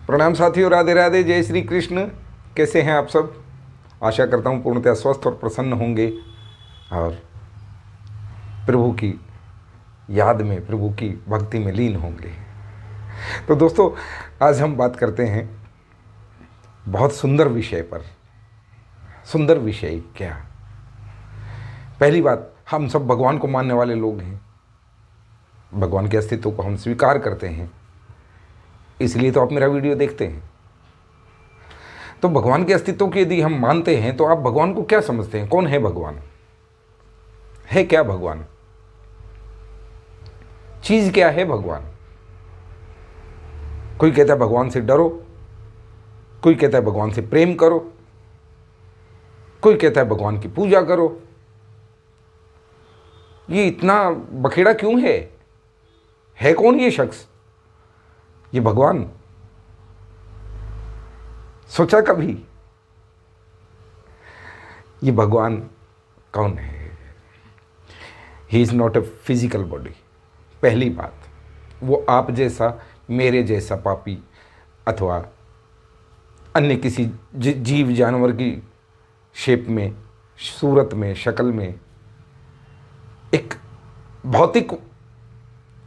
प्रणाम साथियों, राधे राधे, जय श्री कृष्ण। कैसे हैं आप सब? आशा करता हूँ पूर्णतः स्वस्थ और प्रसन्न होंगे और प्रभु की याद में, प्रभु की भक्ति में लीन होंगे। तो दोस्तों, आज हम बात करते हैं बहुत सुंदर विषय पर। सुंदर विषय क्या? पहली बात, हम सब भगवान को मानने वाले लोग हैं, भगवान के अस्तित्व को हम स्वीकार करते हैं, इसलिए तो आप मेरा वीडियो देखते हैं। तो भगवान के अस्तित्व को यदि हम मानते हैं तो आप भगवान को क्या समझते हैं? कौन है भगवान? है क्या भगवान? चीज क्या है भगवान? कोई कहता है भगवान से डरो, कोई कहता है भगवान से प्रेम करो, कोई कहता है भगवान की पूजा करो। ये इतना बखेड़ा क्यों है? कौन ये शख्स, ये भगवान? सोचा कभी ये भगवान कौन है? He is not a physical body. पहली बात, वो आप जैसा, मेरे जैसा पापी अथवा अन्य किसी जीव जानवर की शेप में, सूरत में, शक्ल में एक भौतिक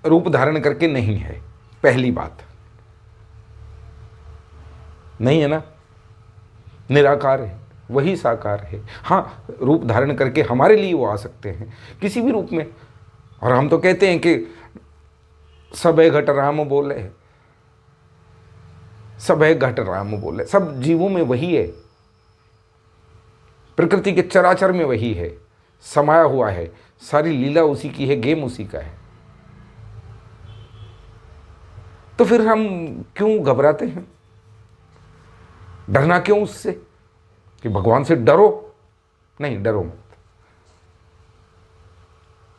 रूप धारण करके नहीं है। पहली बात, नहीं है ना, निराकार है, वही साकार है। हाँ, रूप धारण करके हमारे लिए वो आ सकते हैं किसी भी रूप में। और हम तो कहते हैं कि सबे घट राम बोले, सबे घट राम बोले। सब जीवों में वही है, प्रकृति के चराचर में वही है, समाया हुआ है। सारी लीला उसी की है, गेम उसी का है। तो फिर हम क्यों घबराते हैं? डरना क्यों उससे कि भगवान से डरो? नहीं, डरो मत,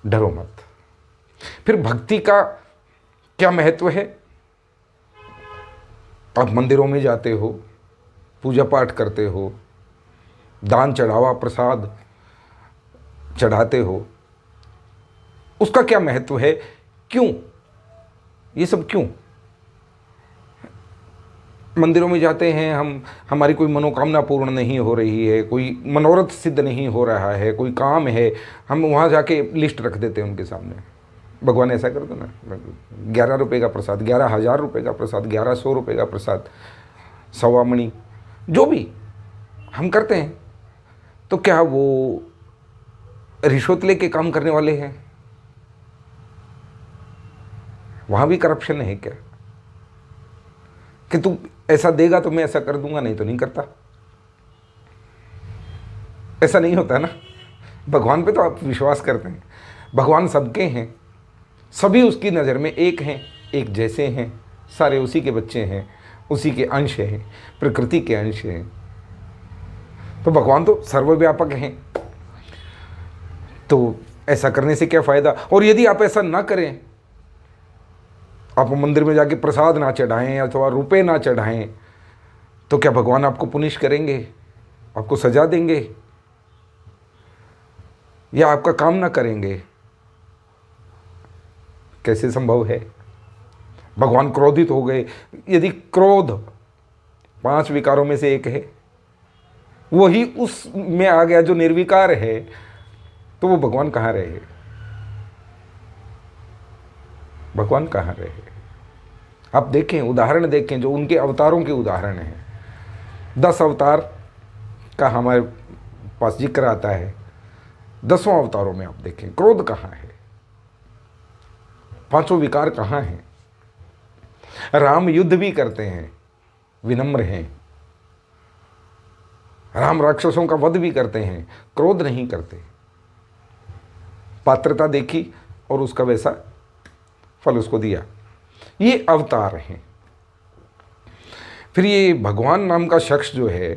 डरो मत। फिर भक्ति का क्या महत्व है? आप मंदिरों में जाते हो, पूजा पाठ करते हो, दान चढ़ावा प्रसाद चढ़ाते हो, उसका क्या महत्व है? क्यों ये सब क्यों? मंदिरों में जाते हैं हम, हमारी कोई मनोकामना पूर्ण नहीं हो रही है, कोई मनोरथ सिद्ध नहीं हो रहा है, कोई काम है, हम वहाँ जाके लिस्ट रख देते हैं उनके सामने, भगवान ऐसा कर दो ना, 11 रुपये का प्रसाद, 11,000 रुपये का प्रसाद, 1100 रुपये का प्रसाद, सवा मणि, जो भी हम करते हैं। तो क्या वो रिश्वत लेके काम करने वाले हैं? वहाँ भी करप्शन है क्या कि तू ऐसा देगा तो मैं ऐसा कर दूंगा, नहीं तो नहीं करता? ऐसा नहीं होता ना। भगवान पे तो आप विश्वास करते हैं। भगवान सबके हैं, सभी उसकी नज़र में एक हैं, एक जैसे हैं, सारे उसी के बच्चे हैं, उसी के अंश हैं, प्रकृति के अंश हैं। तो भगवान तो सर्वव्यापक हैं। तो ऐसा करने से क्या फ़ायदा? और यदि आप ऐसा ना करें, आप मंदिर में जाके प्रसाद ना चढ़ाएं अथवा रुपए ना चढ़ाएं, तो क्या भगवान आपको पुनिश करेंगे, आपको सजा देंगे, या आपका काम ना करेंगे? कैसे संभव है? भगवान क्रोधित हो गए, यदि क्रोध 5 विकारों में से एक है, वही उस में आ गया जो निर्विकार है, तो वो भगवान कहाँ रहे? भगवान कहाँ रहे? आप देखें, उदाहरण देखें जो उनके अवतारों के उदाहरण हैं। 10 अवतार का हमारे पास जिक्र आता है। 10 अवतारों में आप देखें, क्रोध कहाँ है? 5 विकार कहाँ हैं? राम युद्ध भी करते हैं, विनम्र हैं। राम राक्षसों का वध भी करते हैं, क्रोध नहीं करते। पात्रता देखी और उसका वैसा फल उसको दिया। ये अवतार हैं। फिर ये भगवान नाम का शख्स जो है,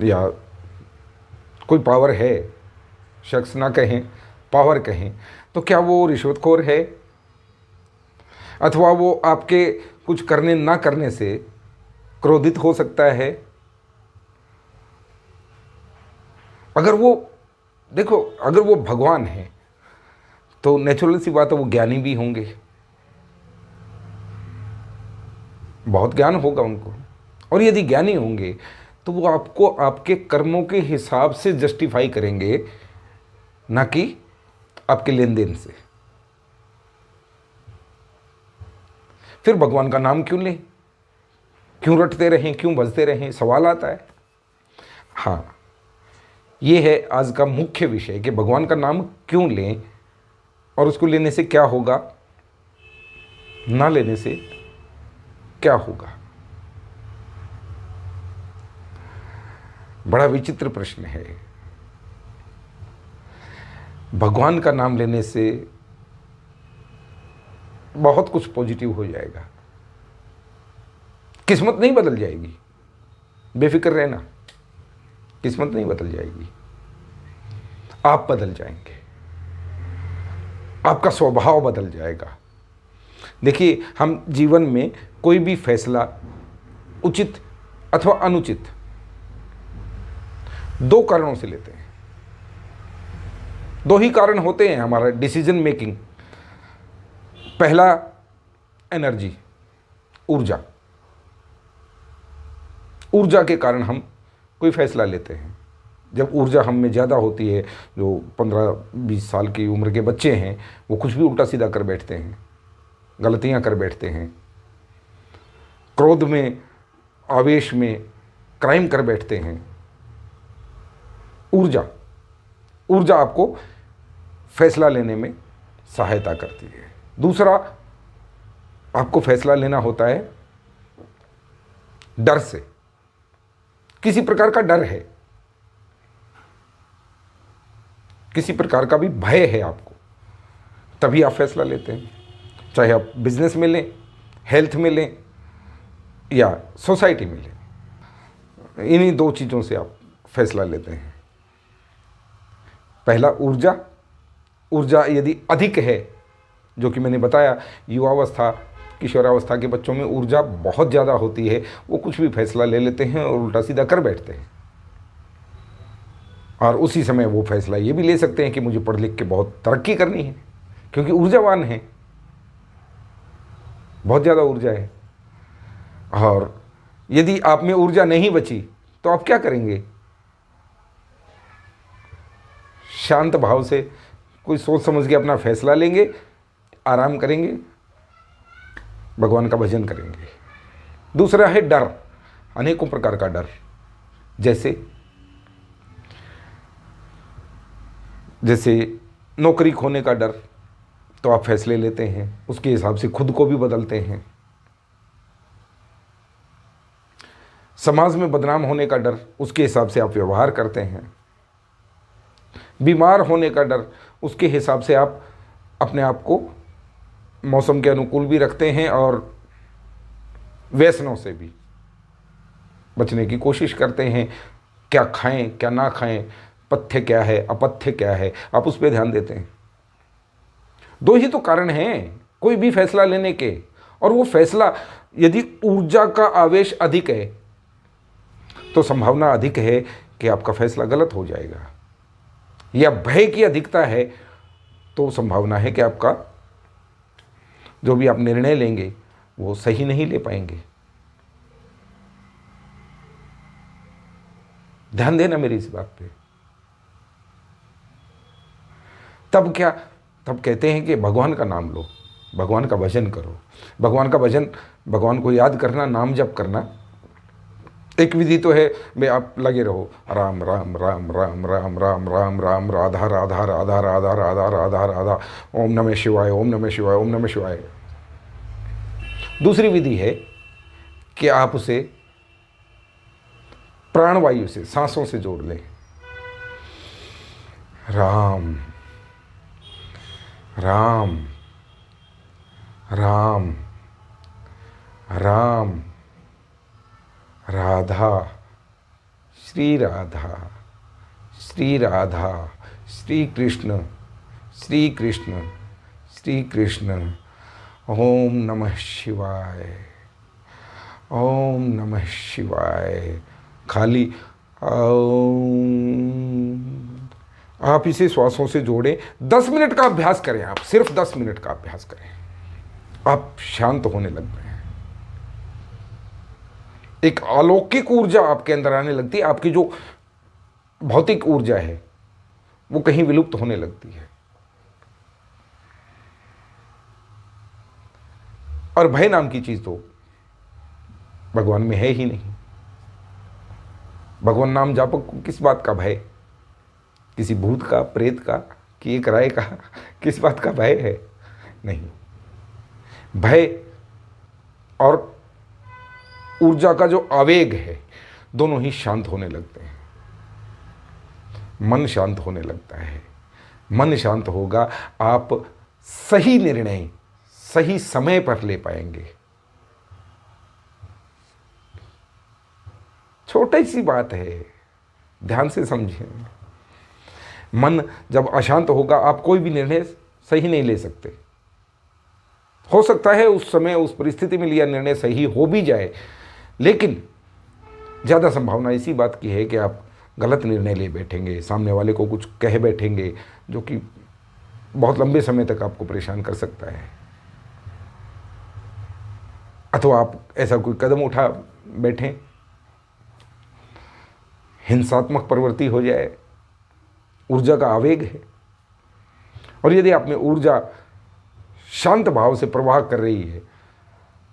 या कोई पावर है, शख्स ना कहें, पावर कहें, तो क्या वो रिश्वतखोर है? अथवा वो आपके कुछ करने ना करने से क्रोधित हो सकता है? अगर वो, देखो, अगर वो भगवान है तो नेचुरल सी बात है वो ज्ञानी भी होंगे। बहुत ज्ञान होगा उनको, और यदि ज्ञानी होंगे तो वो आपको आपके कर्मों के हिसाब से जस्टिफाई करेंगे, ना कि आपके लेन देन से। फिर भगवान का नाम क्यों लें, क्यों रटते रहें, क्यों भजते रहें, सवाल आता है। हाँ, ये है आज का मुख्य विषय कि भगवान का नाम क्यों लें और उसको लेने से क्या होगा, ना लेने से क्या होगा। बड़ा विचित्र प्रश्न है। भगवान का नाम लेने से बहुत कुछ पॉजिटिव हो जाएगा, किस्मत नहीं बदल जाएगी, बेफिक्र रहना, किस्मत नहीं बदल जाएगी, आप बदल जाएंगे, आपका स्वभाव बदल जाएगा। देखिए, हम जीवन में कोई भी फैसला उचित अथवा अनुचित दो कारणों से लेते हैं। दो ही कारण होते हैं हमारा डिसीजन मेकिंग। पहला, एनर्जी, ऊर्जा। ऊर्जा के कारण हम कोई फैसला लेते हैं। जब ऊर्जा हम में ज़्यादा होती है, जो 15-20 साल की उम्र के बच्चे हैं, वो कुछ भी उल्टा सीधा कर बैठते हैं, गलतियां कर बैठते हैं, क्रोध में, आवेश में क्राइम कर बैठते हैं। ऊर्जा आपको फैसला लेने में सहायता करती है। दूसरा, आपको फैसला लेना होता है डर से, किसी प्रकार का डर है, किसी प्रकार का भी भय है आपको, तभी आप फैसला लेते हैं। चाहे आप बिजनेस में लें, हेल्थ में लें या सोसाइटी में लें, इन्हीं दो चीज़ों से आप फैसला लेते हैं। पहला, ऊर्जा यदि अधिक है, जो कि मैंने बताया, युवावस्था, किशोरावस्था के बच्चों में ऊर्जा बहुत ज़्यादा होती है, वो कुछ भी फैसला ले लेते हैं और उल्टा सीधा कर बैठते हैं। और उसी समय वो फैसला ये भी ले सकते हैं कि मुझे पढ़ लिख के बहुत तरक्की करनी है, क्योंकि ऊर्जावान है, बहुत ज़्यादा ऊर्जा है। और यदि आप में ऊर्जा नहीं बची तो आप क्या करेंगे? शांत भाव से कोई सोच समझ के अपना फैसला लेंगे, आराम करेंगे, भगवान का भजन करेंगे। दूसरा है डर, अनेकों प्रकार का डर, जैसे नौकरी खोने का डर, तो आप फैसले लेते हैं, उसके हिसाब से खुद को भी बदलते हैं। समाज में बदनाम होने का डर, उसके हिसाब से आप व्यवहार करते हैं। बीमार होने का डर, उसके हिसाब से आप अपने आप को मौसम के अनुकूल भी रखते हैं और व्यसनों से भी बचने की कोशिश करते हैं। क्या खाएं, क्या ना खाएं, पथ्य क्या है, अपथ्य क्या है, आप उस पर ध्यान देते हैं। दो ही तो कारण हैं कोई भी फैसला लेने के, और वो फैसला यदि ऊर्जा का आवेश अधिक है तो संभावना अधिक है कि आपका फैसला गलत हो जाएगा, या भय की अधिकता है तो संभावना है कि आपका जो भी आप निर्णय लेंगे वो सही नहीं ले पाएंगे। ध्यान देना मेरी इस बात पे। तब क्या, तब कहते हैं कि भगवान का नाम लो, भगवान का भजन करो। भगवान का भजन, भगवान को याद करना, नाम जप करना एक विधि तो है। मैं आप लगे रहो, राम राम राम राम राम राम राम राम, राधा राधा राधा राधा राधा राधा राधा, ओम नमः शिवाय, ओम नमः शिवाय, ओम नमः शिवाय। दूसरी विधि है कि आप उसे प्राणवायु से, सांसों से जोड़ लें। राम राम राम राम, राधा, श्री राधा, श्री राधा, श्री कृष्ण, श्री कृष्ण, श्री कृष्ण, ओम नमः शिवाय, ओम नमः शिवाय। खाली आप इसे श्वासों से जोड़ें। 10 मिनट का अभ्यास करें, आप सिर्फ 10 मिनट का अभ्यास करें, आप शांत होने लग गए हैं। एक अलौकिक ऊर्जा आपके अंदर आने लगती है। आपकी जो भौतिक ऊर्जा है वो कहीं विलुप्त होने लगती है। और भय नाम की चीज तो भगवान में है ही नहीं। भगवान नाम जापक को किस बात का भय? किसी भूत का, प्रेत का, कि एक राय का? किस बात का भय है? नहीं। भय और ऊर्जा का जो आवेग है, दोनों ही शांत होने लगते हैं। मन शांत होने लगता है। मन शांत होगा, आप सही निर्णय सही समय पर ले पाएंगे। छोटी सी बात है, ध्यान से समझिए। मन जब अशांत होगा, आप कोई भी निर्णय सही नहीं ले सकते। हो सकता है उस समय उस परिस्थिति में लिया निर्णय सही हो भी जाए, लेकिन ज़्यादा संभावना इसी बात की है कि आप गलत निर्णय ले बैठेंगे, सामने वाले को कुछ कह बैठेंगे जो कि बहुत लंबे समय तक आपको परेशान कर सकता है। अथवा आप ऐसा कोई कदम उठा बैठें, हिंसात्मक प्रवृत्ति हो जाए। ऊर्जा का आवेग है, और यदि आप में ऊर्जा शांत भाव से प्रवाह कर रही है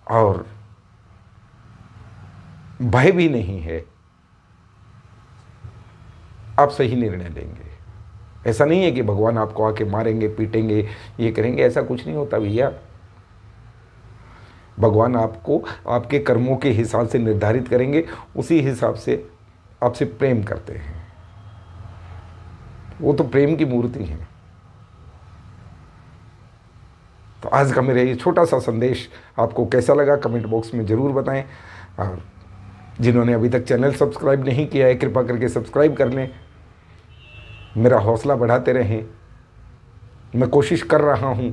और भय भी नहीं है, आप सही निर्णय लेंगे। ऐसा नहीं है कि भगवान आपको आके मारेंगे, पीटेंगे, ये करेंगे, ऐसा कुछ नहीं होता भैया। भगवान आपको आपके कर्मों के हिसाब से निर्धारित करेंगे, उसी हिसाब से आपसे प्रेम करते हैं। वो तो प्रेम की मूर्ति है। तो आज का मेरा ये छोटा सा संदेश आपको कैसा लगा, कमेंट बॉक्स में ज़रूर बताएं। और जिन्होंने अभी तक चैनल सब्सक्राइब नहीं किया है, कृपा करके सब्सक्राइब कर लें, मेरा हौसला बढ़ाते रहें। मैं कोशिश कर रहा हूँ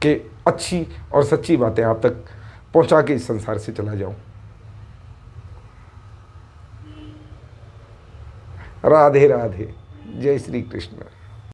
कि अच्छी और सच्ची बातें आप तक पहुँचा के इस संसार से चला जाऊँ। राधे राधे, जय श्री कृष्ण।